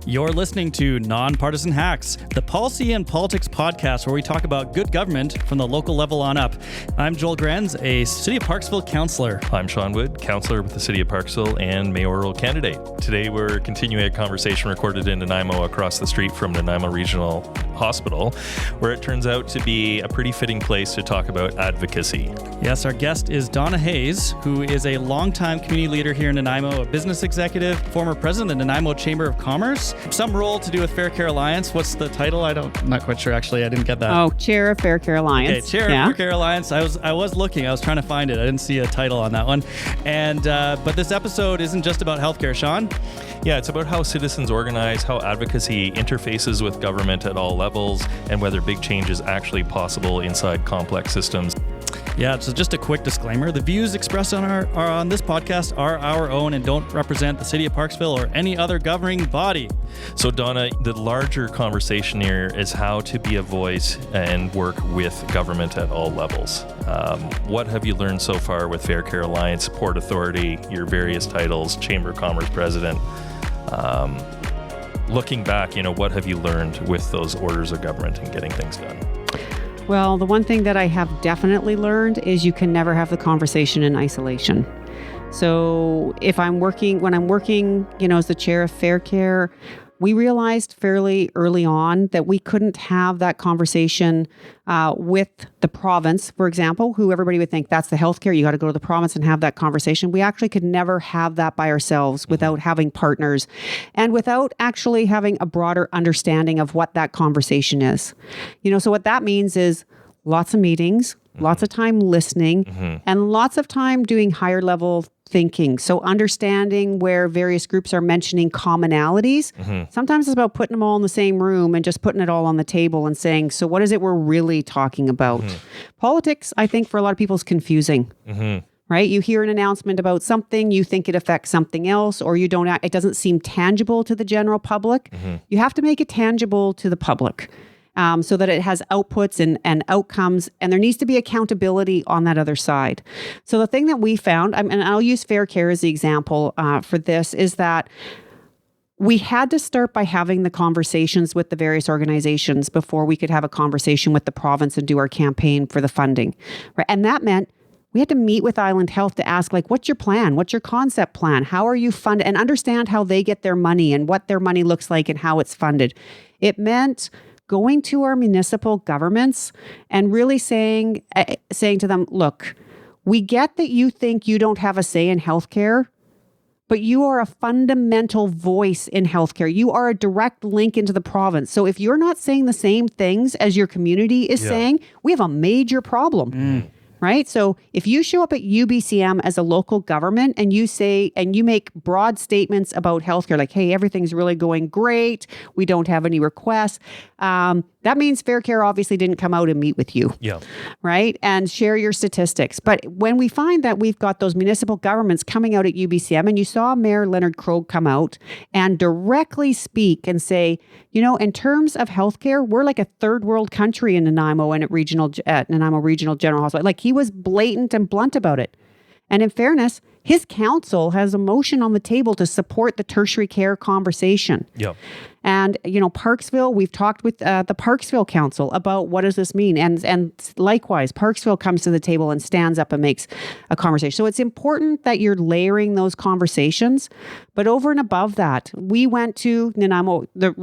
You're listening to Nonpartisan Hacks, the policy and politics podcast where we talk about good government from the local level on up. I'm Joel Grenz, a City of Parksville councillor. I'm Sean Wood, councillor with the City of Parksville and mayoral candidate. Today we're continuing a conversation recorded in Nanaimo across the street from Nanaimo Regional Hospital, where it turns out to be a pretty fitting place to talk about advocacy. Yes, our guest is Donna Hais, who is a longtime community leader here in Nanaimo, a business executive, former president of the Nanaimo Chamber of Commerce, some role to do with Fair Care Alliance. What's the title? I'm not quite sure, actually. I didn't get that. Oh, Chair of Fair Care Alliance. Okay, Chair of Fair Care Alliance. I was looking. I was trying to find it. I didn't see a title on that one. And but this episode isn't just about healthcare, Sean. Yeah, it's about how citizens organize, how advocacy interfaces with government at all levels, and whether big change is actually possible inside complex systems. Yeah, so just a quick disclaimer. The views expressed on this podcast are our own and don't represent the City of Parksville or any other governing body. So Donna, the larger conversation here is how to be a voice and work with government at all levels. What have you learned so far with Fair Care Alliance, Port Authority, your various titles, Chamber of Commerce President? Looking back, what have you learned with those orders of government and getting things done? Well, the one thing that I have definitely learned is you can never have the conversation in isolation. So when I'm working, as the chair of Fair Care, we realized fairly early on that we couldn't have that conversation with the province, for example, who everybody would think that's the healthcare. You got to go to the province and have that conversation. We actually could never have that by ourselves without having partners and without actually having a broader understanding of what that conversation is. So what that means is lots of meetings, lots of time listening, and lots of time doing higher level thinking. So understanding where various groups are mentioning commonalities. Sometimes it's about putting them all in the same room and just putting it all on the table and saying, so what is it we're really talking about? Politics, I think for a lot of people is confusing. Right? You hear an announcement about something, you think it affects something else, or it doesn't seem tangible to the general public. You have to make it tangible to the public. So that it has outputs and outcomes, and there needs to be accountability on that other side. So the thing that we found, and I'll use Fair Care as the example for this, is that we had to start by having the conversations with the various organizations before we could have a conversation with the province and do our campaign for the funding. Right? And that meant we had to meet with Island Health to ask, what's your plan? What's your concept plan? How are you funded? And understand how they get their money and what their money looks like and how it's funded. It meant going to our municipal governments and really saying to them, look, we get that you think you don't have a say in healthcare, but you are a fundamental voice in healthcare. You are a direct link into the province. So if you're not saying the same things as your community is saying, we have a major problem. Right? So if you show up at UBCM as a local government and you say, and you make broad statements about healthcare, like, hey, everything's really going great, we don't have any requests, that means Fair Care obviously didn't come out and meet with you. Right? And share your statistics. But when we find that we've got those municipal governments coming out at UBCM, and you saw Mayor Leonard Krogh come out and directly speak and say, in terms of healthcare, we're like a third world country in Nanaimo and at Nanaimo Regional General Hospital. He was blatant and blunt about it. And in fairness, his council has a motion on the table to support the tertiary care conversation. And, Parksville, we've talked with the Parksville Council about what does this mean? And likewise, Parksville comes to the table and stands up and makes a conversation. So it's important that you're layering those conversations. But over and above that, we went to Nanaimo, the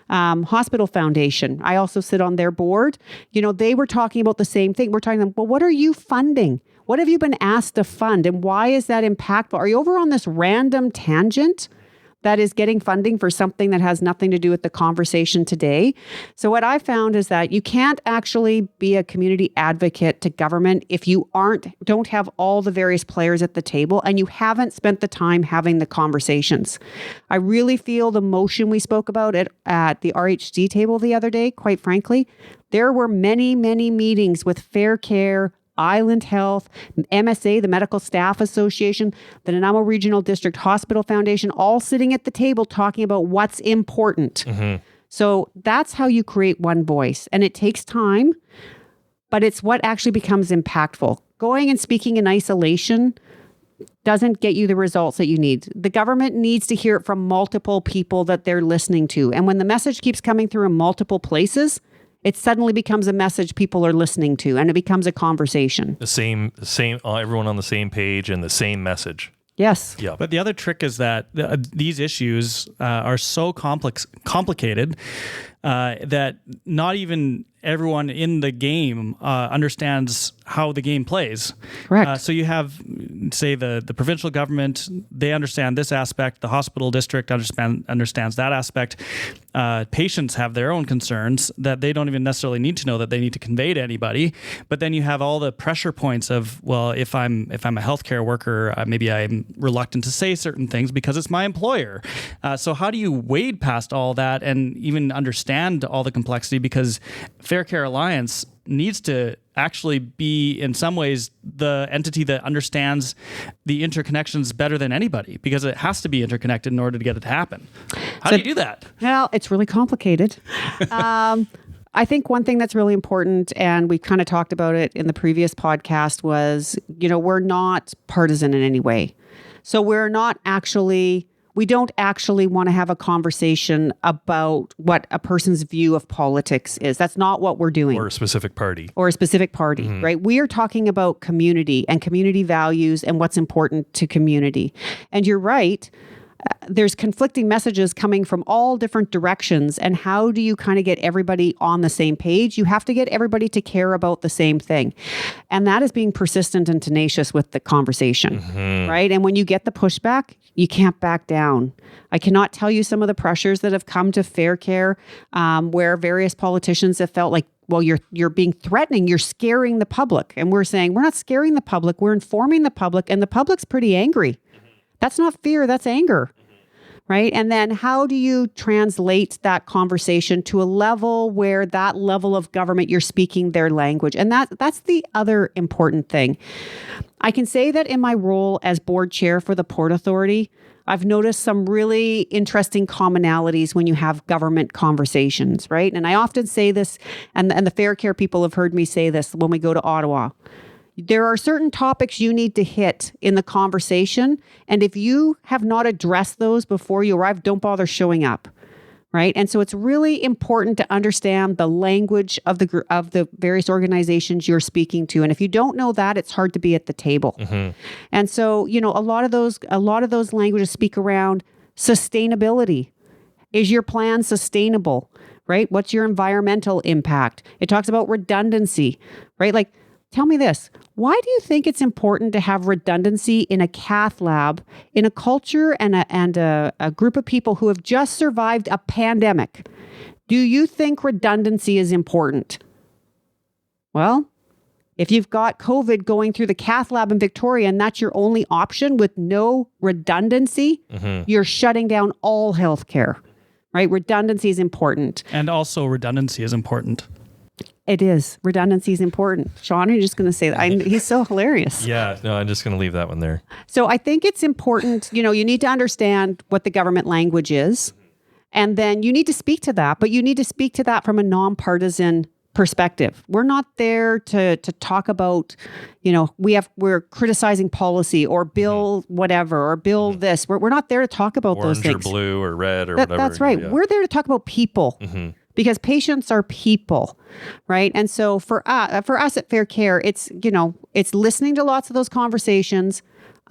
Hospital Foundation. I also sit on their board. They were talking about the same thing. We're talking to them, well, what are you funding? What have you been asked to fund? And why is that impactful? Are you over on this random tangent that is getting funding for something that has nothing to do with the conversation today? So what I found is that you can't actually be a community advocate to government if you don't have all the various players at the table and you haven't spent the time having the conversations. I really feel the motion we spoke about at the RHD table the other day, quite frankly, there were many, many meetings with Fair Care, Island Health, MSA, the Medical Staff Association, the Nanaimo Regional District Hospital Foundation, all sitting at the table talking about what's important. So that's how you create one voice. And it takes time, but it's what actually becomes impactful. Going and speaking in isolation doesn't get you the results that you need. The government needs to hear it from multiple people that they're listening to. And when the message keeps coming through in multiple places, it suddenly becomes a message people are listening to, and it becomes a conversation. The same, everyone on the same page and the same message. Yes. Yeah. But the other trick is that these issues are so complicated that not even everyone in the game understands how the game plays. Correct. So you have, say, the provincial government, they understand this aspect. The hospital district understands that aspect. Patients have their own concerns that they don't even necessarily need to know that they need to convey to anybody. But then you have all the pressure points of, well, if I'm a healthcare worker, maybe I'm reluctant to say certain things because it's my employer. So how do you wade past all that and even understand all the complexity? Because Fair Care Alliance needs to actually be, in some ways, the entity that understands the interconnections better than anybody, because it has to be interconnected in order to get it to happen. How do you do that? Well, it's really complicated. I think one thing that's really important, and we kind of talked about it in the previous podcast, was, we're not partisan in any way. So we don't actually want to have a conversation about what a person's view of politics is. That's not what we're doing. Or a specific party. Right? We are talking about community and community values and what's important to community. And you're right. There's conflicting messages coming from all different directions. And how do you kind of get everybody on the same page? You have to get everybody to care about the same thing. And that is being persistent and tenacious with the conversation, right? And when you get the pushback, you can't back down. I cannot tell you some of the pressures that have come to Fair Care, where various politicians have felt like, well, you're being threatening, you're scaring the public. And we're saying, we're not scaring the public, we're informing the public, and the public's pretty angry. That's not fear, that's anger, right? And then how do you translate that conversation to a level where that level of government, you're speaking their language? And that's the other important thing. I can say that in my role as board chair for the Port Authority, I've noticed some really interesting commonalities when you have government conversations, right? And I often say this, and the Fair Care people have heard me say this when we go to Ottawa. There are certain topics you need to hit in the conversation. And if you have not addressed those before you arrive, don't bother showing up, right? And so it's really important to understand the language of the various organizations you're speaking to. And if you don't know that, it's hard to be at the table. And so, a lot of those languages speak around sustainability. Is your plan sustainable, right? What's your environmental impact? It talks about redundancy, right? Like, tell me this. Why do you think it's important to have redundancy in a cath lab, in a culture and a group of people who have just survived a pandemic? Do you think redundancy is important? Well, if you've got COVID going through the cath lab in Victoria and that's your only option with no redundancy, you're shutting down all healthcare, right? Redundancy is important. And also redundancy is important. It is. Redundancy is important. Sean, are you just going to say that? He's so hilarious. Yeah, no, I'm just going to leave that one there. So I think it's important, you need to understand what the government language is, and then you need to speak to that, but you need to speak to that from a nonpartisan perspective. We're not there to talk about, we're criticizing policy or bill whatever, or bill this. We're not there to talk about those things. Orange or blue or red or whatever. That's right. Yeah. We're there to talk about people. Because patients are people, right? And so for us at Fair Care, it's listening to lots of those conversations,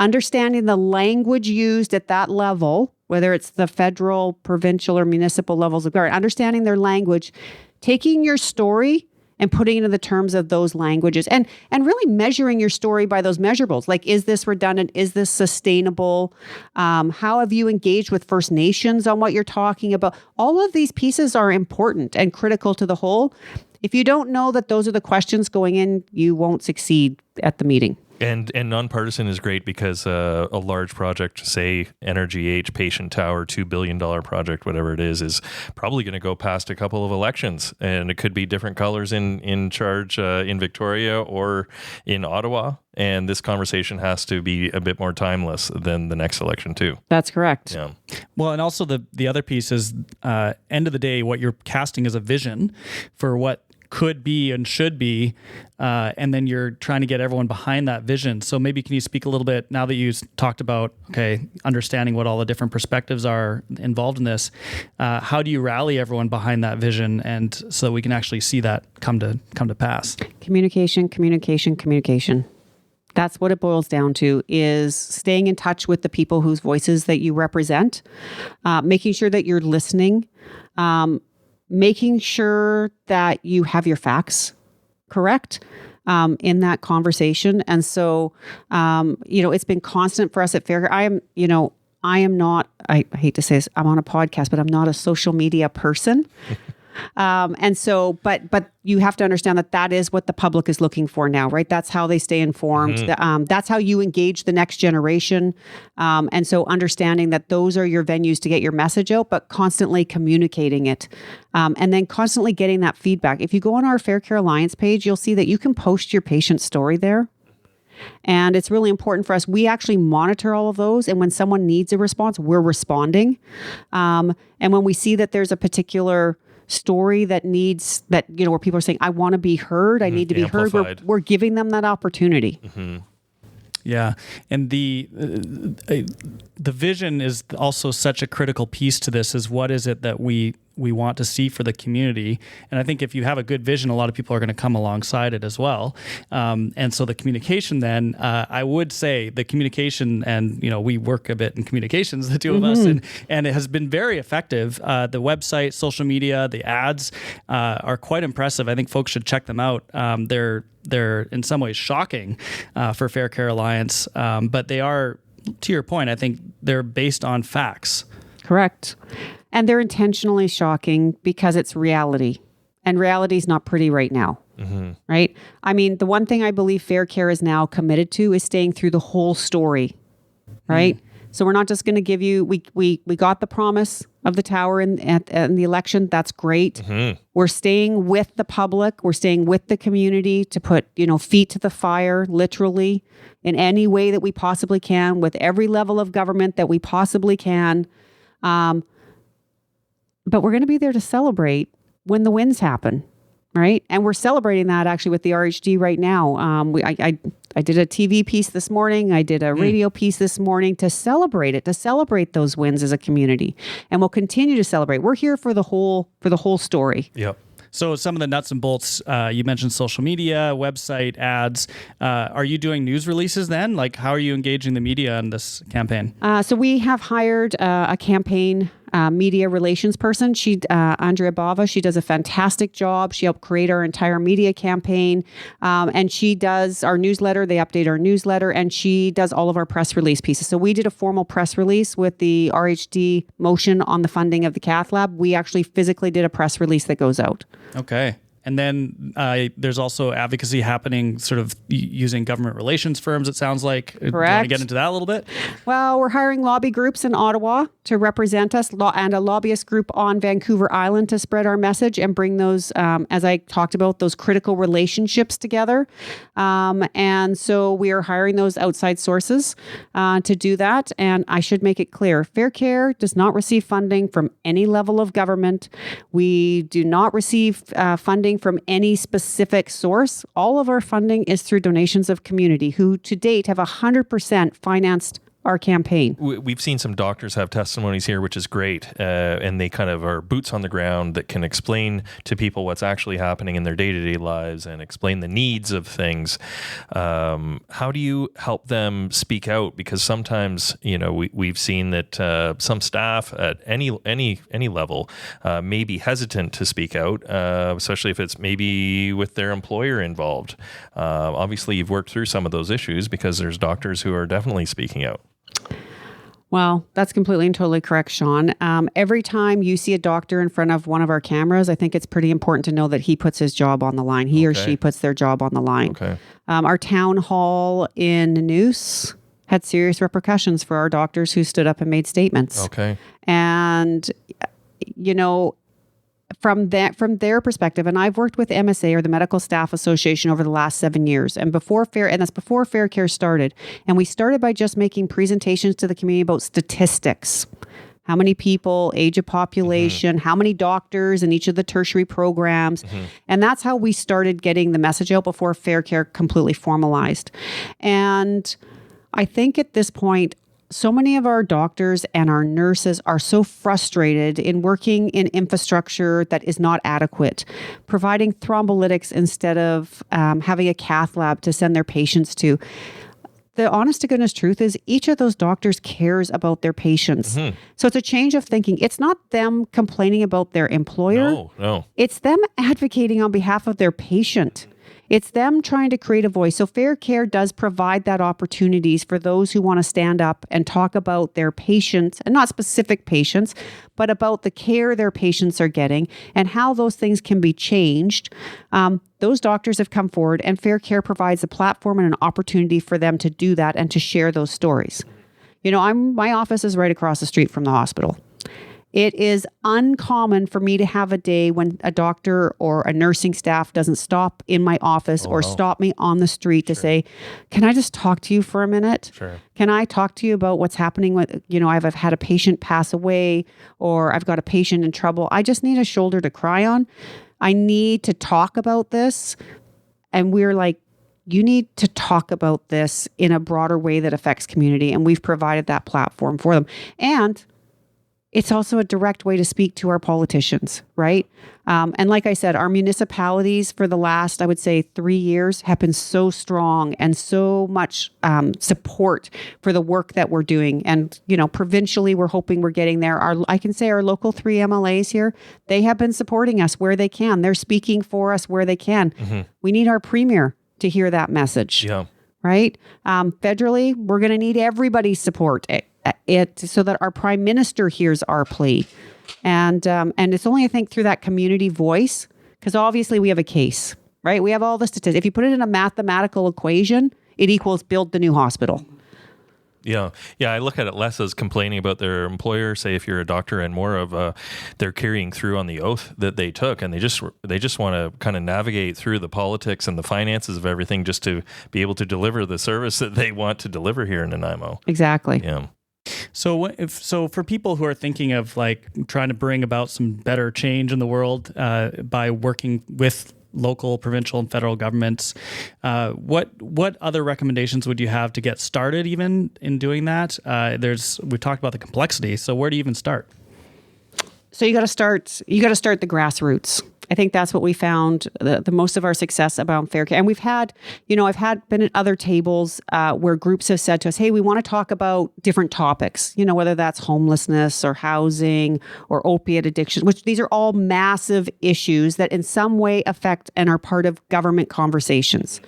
understanding the language used at that level, whether it's the federal, provincial, or municipal levels of government, understanding their language, taking your story and putting it into the terms of those languages, and really measuring your story by those measurables. Like, is this redundant? Is this sustainable? How have you engaged with First Nations on what you're talking about? All of these pieces are important and critical to the whole. If you don't know that those are the questions going in, you won't succeed at the meeting. And nonpartisan is great because a large project, say Energy H, Patient Tower, $2 billion project, whatever it is probably going to go past a couple of elections. And it could be different colors in charge in Victoria or in Ottawa. And this conversation has to be a bit more timeless than the next election too. That's correct. Yeah. Well, and also the other piece is, end of the day, what you're casting is a vision for what could be and should be, and then you're trying to get everyone behind that vision. So maybe can you speak a little bit, now that you talked about, understanding what all the different perspectives are involved in this, how do you rally everyone behind that vision, and so that we can actually see that come to pass? Communication. That's what it boils down to, is staying in touch with the people whose voices that you represent, making sure that you're listening, making sure that you have your facts correct in that conversation. And so, it's been constant for us at Faircare. I am not, I hate to say this, I'm on a podcast, but I'm not a social media person. And so, but you have to understand that is what the public is looking for now, right? That's how they stay informed. Mm-hmm. That's how you engage the next generation. And so understanding that those are your venues to get your message out, but constantly communicating it. And then constantly getting that feedback. If you go on our Faircare Alliance page, you'll see that you can post your patient story there. And it's really important for us. We actually monitor all of those. And when someone needs a response, we're responding. And when we see that there's a particular story that needs that, where people are saying, I want to be heard, I need to be heard, we're giving them that opportunity. Mm-hmm. Yeah. And the vision is also such a critical piece to this, is what is it that we want to see for the community. And I think if you have a good vision, a lot of people are going to come alongside it as well. And so the communication then, I would say the communication, and, we work a bit in communications, the two of us, and it has been very effective. The website, social media, the ads are quite impressive. I think folks should check them out. They're in some ways shocking for Faircare Alliance, but they are, to your point, I think they're based on facts. Correct. And they're intentionally shocking because it's reality. And reality is not pretty right now. Mm-hmm. Right? I mean, the one thing I believe Faircare is now committed to is staying through the whole story. Right? Mm-hmm. So we're not just going to give you, we got the promise of the tower in the election. That's great. Mm-hmm. We're staying with the public. We're staying with the community to put, feet to the fire, literally, in any way that we possibly can, with every level of government that we possibly can. But we're going to be there to celebrate when the wins happen, right? And we're celebrating that actually with the RHD right now. I did a TV piece this morning. I did a radio piece this morning to celebrate those wins as a community. And we'll continue to celebrate. We're here for the whole story. Yep. So some of the nuts and bolts, you mentioned social media, website, ads. Are you doing news releases then? Like, how are you engaging the media in this campaign? So we have hired a campaign media relations person. Andrea Bava, she does a fantastic job. She helped create our entire media campaign. And she does our newsletter. They update our newsletter, and she does all of our press release pieces. So we did a formal press release with the RHD motion on the funding of the cath lab. We actually physically did a press release that goes out. Okay. And then there's also advocacy happening sort of using government relations firms, it sounds like. Correct. Do you want to get into that a little bit? Well, we're hiring lobby groups in Ottawa to represent us, and a lobbyist group on Vancouver Island to spread our message and bring those, as I talked about, those critical relationships together. And so we are hiring those outside sources to do that. And I should make it clear, Faircare does not receive funding from any level of government. We do not receive funding from any specific source. All of our funding is through donations of community, who to date have 100% financed our campaign. We've seen some doctors have testimonies here, which is great. And they kind of are boots on the ground that can explain to people what's actually happening in their day-to-day lives and explain the needs of things. How do you help them speak out? Because sometimes, we've seen that some staff at any level may be hesitant to speak out, especially if it's maybe with their employer involved. Obviously, you've worked through some of those issues because there's doctors who are definitely speaking out. Well, that's completely and totally correct, Sean. Every time you see a doctor in front of one of our cameras, I think it's pretty important to know that he puts his job on the line. He or she puts their job on the line. Okay. Our town hall in Noose had serious repercussions for our doctors who stood up and made statements. Okay. And, from their perspective, and I've worked with MSA, or the Medical Staff Association, over the last 7 years, and that's before Faircare started. And we started by just making presentations to the community about statistics. how many people, age of population, how many doctors in each of the tertiary programs. And that's how we started getting the message out before Fair Care completely formalized. And I think at this point, so many of our doctors and our nurses are so frustrated in working in infrastructure that is not adequate, providing thrombolytics instead of having a cath lab to send their patients to. The honest to goodness truth is each of those doctors cares about their patients. So it's a change of thinking. It's not them complaining about their employer. No. It's them advocating on behalf of their patient. It's them trying to create a voice. So Fair Care does provide that opportunities for those who want to stand up and talk about their patients, and not specific patients, but about the care their patients are getting and how those things can be changed. Those doctors have come forward, and Fair Care provides a platform and an opportunity for them to do that and to share those stories. You know, my office is right across the street from the hospital. It is uncommon for me to have a day when a doctor or a nursing staff doesn't stop in my office or stop me on the street to say, can I just talk to you for a minute? Can I talk to you about what's happening with, you know, I've had a patient pass away, or I've got a patient in trouble. I just need a shoulder to cry on. I need to talk about this. And we're like, you need to talk about this in a broader way that affects community. And we've provided that platform for them. And it's also a direct way to speak to our politicians, right? And like I said, our municipalities for the last, I would say, 3 years have been so strong and so much support for the work that we're doing. And, you know, provincially, we're hoping we're getting there. I can say our local 3 MLAs here, they have been supporting us where they can. They're speaking for us where they can. We need our premier to hear that message, right? Federally, we're going to need everybody's support. So that our prime minister hears our plea. And it's only, I think, through that community voice, because obviously we have a case, right? We have all the statistics. If you put it in a mathematical equation, it equals build the new hospital. Yeah. I look at it less as complaining about their employer, say if you're a doctor, and more of they're carrying through on the oath that they took, and they just want to kind of navigate through the politics and the finances of everything just to be able to deliver the service that they want to deliver here in Nanaimo. Exactly. Yeah. So for people who are thinking of like trying to bring about some better change in the world by working with local, provincial, and federal governments, what other recommendations would you have to get started even in doing that? We've talked about the complexity. So where do you even start? So you got to start the grassroots. I think that's what we found the most of our success about Fair Care. And we've had, you know, been at other tables where groups have said to us, hey, we want to talk about different topics, you know, whether that's homelessness or housing or opiate addiction, which these are all massive issues that in some way affect and are part of government conversations.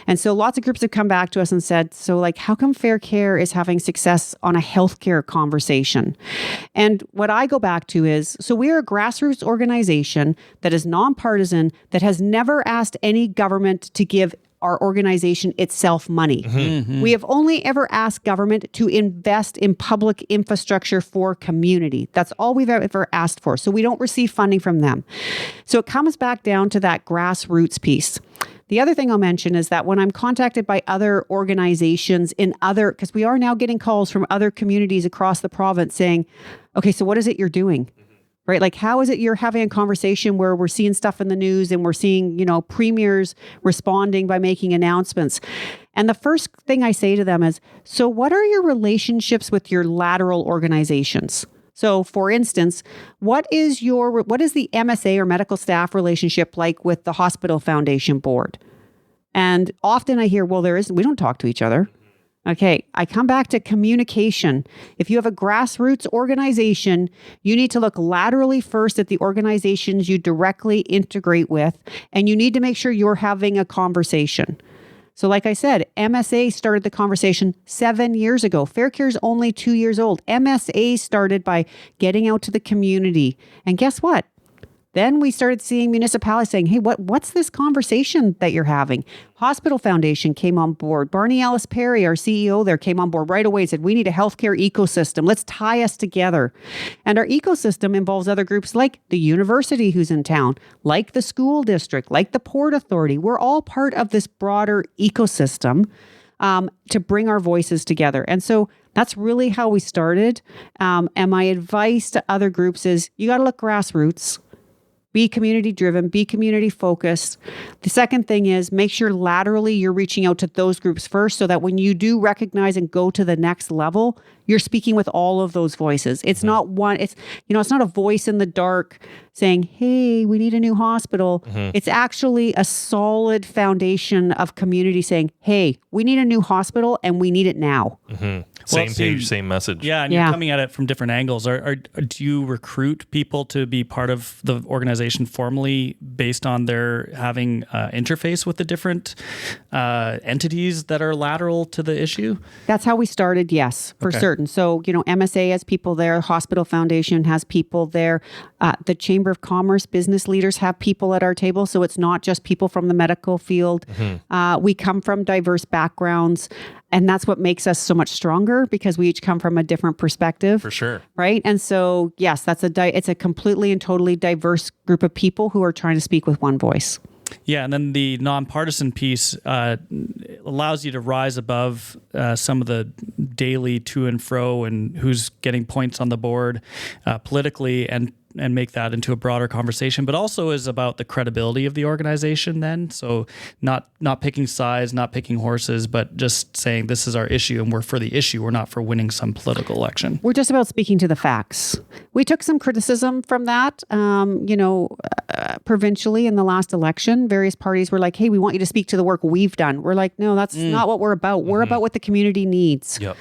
And so lots of groups have come back to us and said, so like, how come Fair Care is having success on a healthcare conversation? And what I go back to is, so we are a grassroots organization that is nonpartisan, that has never asked any government to give our organization itself money. We have only ever asked government to invest in public infrastructure for community. That's all we've ever asked for. So we don't receive funding from them. So it comes back down to that grassroots piece. The other thing I'll mention is that when I'm contacted by other organizations because we are now getting calls from other communities across the province saying, okay, so what is it you're doing? Right? Like, how is it you're having a conversation where we're seeing stuff in the news and we're seeing, you know, premiers responding by making announcements? And the first thing I say to them is, so what are your relationships with your lateral organizations? So for instance, what is the MSA or medical staff relationship like with the Hospital Foundation Board? And often I hear, well, we don't talk to each other. Okay, I come back to communication. If you have a grassroots organization, you need to look laterally first at the organizations you directly integrate with, and you need to make sure you're having a conversation. So like I said, MSA started the conversation 7 years ago. Fair Care is only 2 years old. MSA started by getting out to the community. And guess what? Then we started seeing municipalities saying, hey, what's this conversation that you're having? Hospital Foundation came on board. Barney Ellis Perry, our CEO there, came on board right away and said, we need a healthcare ecosystem. Let's tie us together. And our ecosystem involves other groups like the university who's in town, like the school district, like the Port Authority. We're all part of this broader ecosystem to bring our voices together. And so that's really how we started. And my advice to other groups is you got to look grassroots. Be community driven, be community focused. The second thing is make sure laterally you're reaching out to those groups first so that when you do recognize and go to the next level, you're speaking with all of those voices. It's not one, it's not a voice in the dark saying, hey, we need a new hospital. It's actually a solid foundation of community saying, hey, we need a new hospital and we need it now. Same page, same message. Yeah, and you're coming at it from different angles. Do you recruit people to be part of the organization formally based on their having interface with the different entities that are lateral to the issue? That's how we started, yes, for certain. So, MSA has people there, Hospital Foundation has people there, the Chamber of Commerce business leaders have people at our table. So it's not just people from the medical field. We come from diverse backgrounds. And that's what makes us so much stronger because we each come from a different perspective. For sure. Right. And so, yes, it's a completely and totally diverse group of people who are trying to speak with one voice. Yeah, and then the nonpartisan piece allows you to rise above some of the daily to and fro and who's getting points on the board politically and make that into a broader conversation, but also is about the credibility of the organization then. So not picking sides, not picking horses, but just saying this is our issue and we're for the issue. We're not for winning some political election. We're just about speaking to the facts. We took some criticism from that, provincially in the last election. Various parties were like, hey, we want you to speak to the work we've done. We're like, no, that's not what we're about. We're about what the community needs. Yep.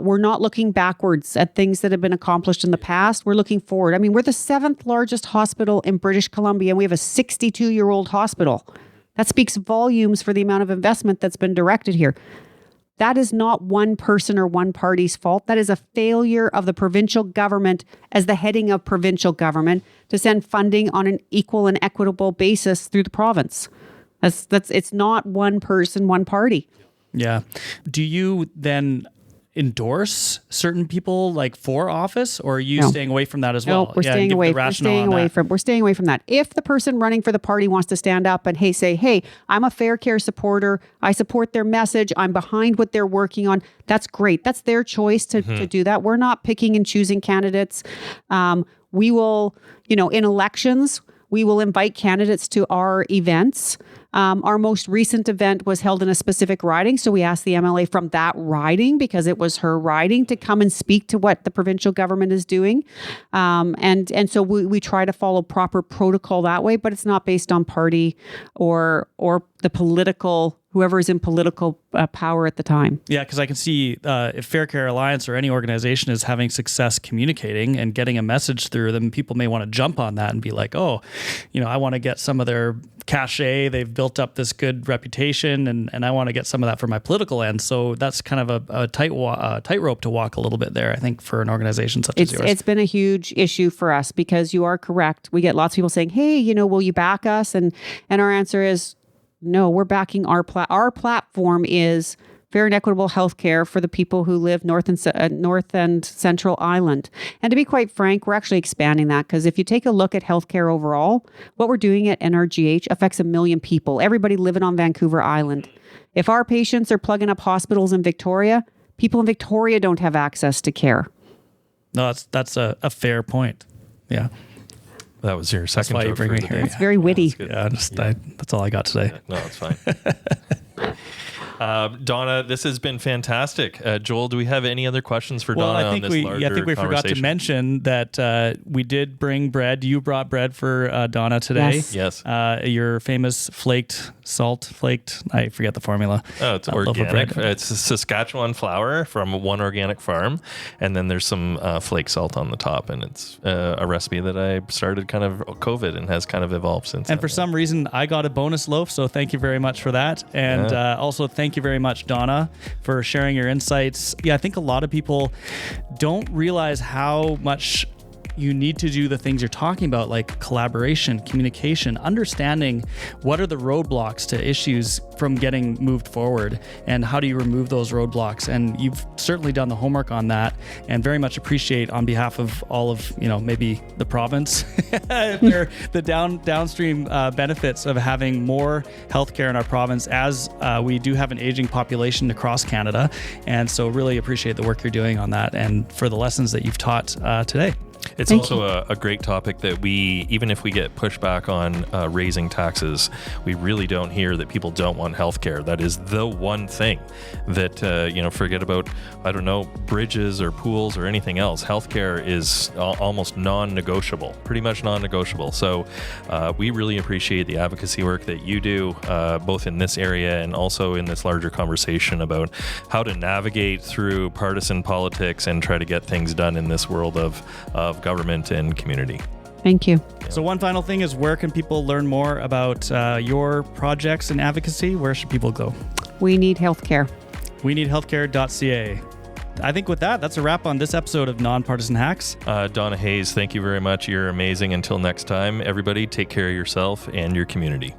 We're not looking backwards at things that have been accomplished in the past. We're looking forward. I mean, we're the 7th largest hospital in British Columbia, and we have a 62-year-old hospital. That speaks volumes for the amount of investment that's been directed here. That is not one person or one party's fault. That is a failure of the provincial government as the heading of provincial government to send funding on an equal and equitable basis through the province. It's not one person, one party. Yeah. Do you then endorse certain people like for office, or are you staying away from that as well? No, we're staying away from that. If the person running for the party wants to stand up and say, hey, I'm a Fair Care supporter, I support their message, I'm behind what they're working on, that's great. That's their choice to do that. We're not picking and choosing candidates. We will, in elections, we will invite candidates to our events. Our most recent event was held in a specific riding. So we asked the MLA from that riding, because it was her riding, to come and speak to what the provincial government is doing. And so we try to follow proper protocol that way, but it's not based on party or the political, whoever is in political power at the time. Yeah, because I can see if Fair Care Alliance or any organization is having success communicating and getting a message through them, people may want to jump on that and be like, oh, I want to get some of their cachet. They've built up this good reputation, and I want to get some of that for my political end. So that's kind of a tightrope to walk a little bit there, I think, for an organization such as yours. It's been a huge issue for us, because you are correct. We get lots of people saying, hey, will you back us? And our answer is, no, we're backing our platform is fair and equitable healthcare for the people who live North and Central Island. And to be quite frank, we're actually expanding that, because if you take a look at healthcare overall, what we're doing at NRGH affects 1 million people, everybody living on Vancouver Island. If our patients are plugging up hospitals in Victoria, people in Victoria don't have access to care. No, that's a fair point. Yeah. That was your second joke for the day. That's very witty. That's that's all I got today. No, it's fine. Donna, this has been fantastic. Joel, do we have any other questions for Donna on this larger conversation? I think we forgot to mention that we did bring bread. You brought bread for Donna today. Yes. Your famous flaked, I forget the formula. Oh, it's organic. It's Saskatchewan flour from one organic farm. And then there's some flake salt on the top. And it's a recipe that I started kind of COVID and has kind of evolved since. And for some reason, I got a bonus loaf. So thank you very much for that. And also thank you very much, Donna, for sharing your insights. Yeah, I think a lot of people don't realize how much you need to do the things you're talking about, like collaboration, communication, understanding what are the roadblocks to issues from getting moved forward, and how do you remove those roadblocks. And you've certainly done the homework on that, and very much appreciate on behalf of all of, maybe the province, the downstream benefits of having more healthcare in our province, as we do have an aging population across Canada. And so really appreciate the work you're doing on that, and for the lessons that you've taught today. It's also a great topic that even if we get pushback on raising taxes, we really don't hear that people don't want healthcare. That is the one thing that, forget about, bridges or pools or anything else. Healthcare is almost non-negotiable, pretty much non-negotiable. So we really appreciate the advocacy work that you do, both in this area and also in this larger conversation about how to navigate through partisan politics and try to get things done in this world of government and community. Thank you. So one final thing is, where can people learn more about your projects and advocacy? Where should people go? We need healthcare. We need healthcare.ca. I think with that, that's a wrap on this episode of Nonpartisan Hacks. Donna Hais, thank you very much. You're amazing. Until next time, everybody, take care of yourself and your community.